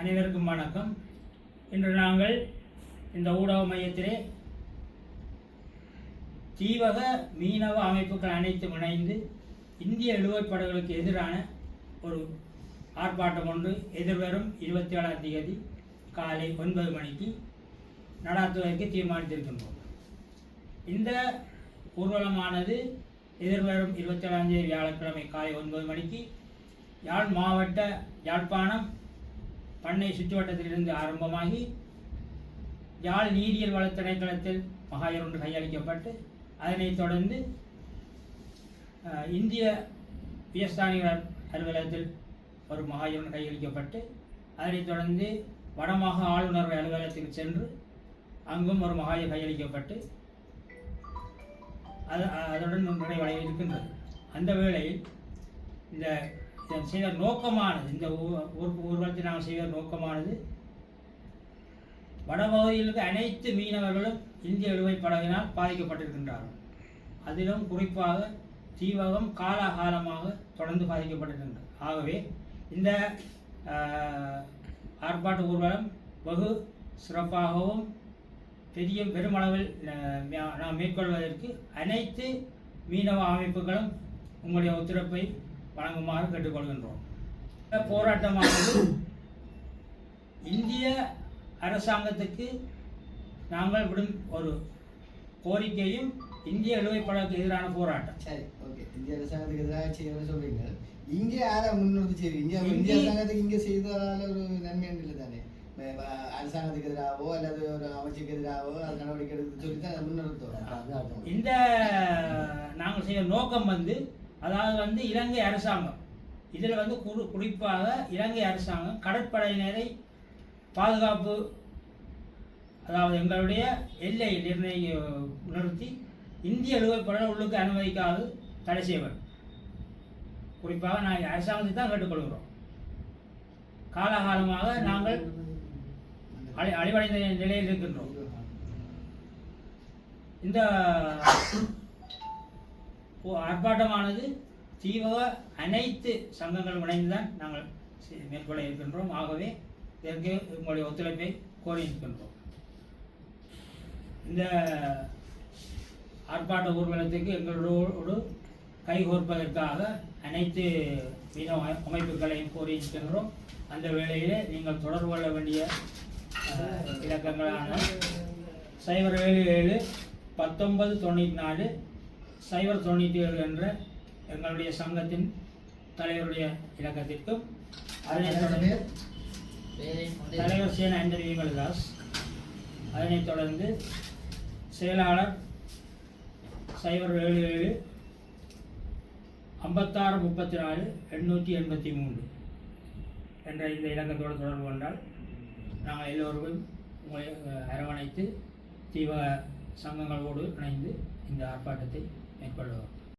அனைவருக்கும் வணக்கம். இன்று நாங்கள் இந்த ஊடக மையத்திலே தீவக மீனவ அமைப்புகள் அனைத்தும் இணைந்து இந்திய இழுவைப்படகுகளுக்கு எதிரான ஒரு ஆர்ப்பாட்டம் ஒன்று எதிர்வரும் 27ஆம் தேதி காலை 9 மணிக்கு நடாத்துவதற்கு தீர்மானித்திருக்கின்றோம். இந்த ஊர்வலமானது எதிர்வரும் 27ஆம் தேதி வியாழக்கிழமை காலை 9 மணிக்கு யாழ் மாவட்ட யாழ்ப்பாணம் பண்ணை சுற்றுவட்டத்திலிருந்து ஆரம்பமாகி யாழ் நீரியல் வள திணைக்களத்தில் மகாயர் ஒன்று கையளிக்கப்பட்டு அதனைத் தொடர்ந்து இந்திய உயர்ஸ்தானிகர் அலுவலகத்தில் ஒரு மகாயர் ஒன்று கையளிக்கப்பட்டு அதனைத் தொடர்ந்து வடமாக ஆளுநர் அலுவலகத்துக்கு சென்று அங்கும் ஒரு மகாயர் கையளிக்கப்பட்டு அதனுடன் நிறைவடைய இருக்கின்றது. அந்த வேளையில் இந்த செய்த நோக்கமானது, இந்த ஊர்வலத்தை நாங்கள் செய்த நோக்கமானது, வடபகுதியில் இருக்க அனைத்து மீனவர்களும் இந்திய இழுவைப்படகினால் பாதிக்கப்பட்டிருக்கின்றார்கள். அதிலும் குறிப்பாக தீவகம் காலாகாலமாக தொடர்ந்து பாதிக்கப்பட்டிருக்கின்றது. ஆகவே இந்த ஆர்ப்பாட்ட ஊர்வலம் வெகு சிறப்பாகவும் பெருமளவில் நாம் மேற்கொள்வதற்கு அனைத்து மீனவ அமைப்புகளும் உங்களுடைய ஒத்துழைப்பை வழங்குமாறு கேட்டுக்கொள்கின்றோம். இந்த போராட்டமானது இந்திய அரசாங்கத்துக்கு நாங்கள் விடும் ஒரு கோரிக்கையும் இந்திய இழுவைப்படகுக்கு எதிரான போராட்டம். சரி, ஓகே. இந்திய அரசாங்கத்துக்கு எதிராக செய்யணும்னு சொல்றீங்க. இங்கே யாரை முன்னிறுத்தி செய்வீங்க? இந்திய அரசாங்கத்துக்கு இங்கே செய்ததால ஒரு நன்மை இல்லை தானே? அரசாங்கத்துக்கு எதிராகவோ அல்லது ஒரு அமைச்சுக்கு எதிராகவோ அது நடவடிக்கை எடுத்து சொல்லித்தான் முன்னிறுத்தோம். இந்த நாங்கள் செய்ய நோக்கம் அதாவது இலங்கை அரசாங்கம் இதில் குறிப்பாக இலங்கை அரசாங்கம் கடற்படையினரை பாதுகாப்பு, அதாவது எங்களுடைய எல்லையில் நிறுத்தி இந்திய இழுவைப்படகு உள்ளுக்கு அனுமதிக்காது தடை செய்வர். குறிப்பாக நாங்கள் அரசாங்கத்தை தான் கேட்டுக்கொள்கிறோம். காலகாலமாக நாங்கள் அழிவடைந்த நிலையில் இருக்கின்றோம். இந்த ஆர்ப்பாட்டமானது தீவக அனைத்து சங்கங்களும் இணைந்துதான் நாங்கள் மேற்கொள்ள இருக்கின்றோம். ஆகவே இதற்கு உங்களுடைய ஒத்துழைப்பை கோரி இருக்கின்றோம். இந்த ஆர்ப்பாட்ட ஊர்வலத்துக்கு எங்களோடு கைகோர்ப்பதற்காக அனைத்து மீனவ அமைப்புகளையும் கோரி இருக்கின்றோம். அந்த வேளையில் நீங்கள் தொடர்பு கொள்ள வேண்டிய இலக்கங்களான 077 1994 097 என்ற எங்களுடைய சங்கத்தின் தலைவருடைய இலக்கத்திற்கும், அதனைத் தொடர்ந்து தலைவர் சேன அண்டர் விமல்தாஸ், அதனைத் தொடர்ந்து செயலாளர் 077 56 34 883 என்ற இந்த இலக்கத்தோடு தொடர்பு கொண்டால் நாங்கள் எல்லோருக்கும் உங்களை அரவணைத்து தீவக சங்கங்களோடு இணைந்து இந்த ஆர்ப்பாட்டத்தை மேற்கொள்வோம்.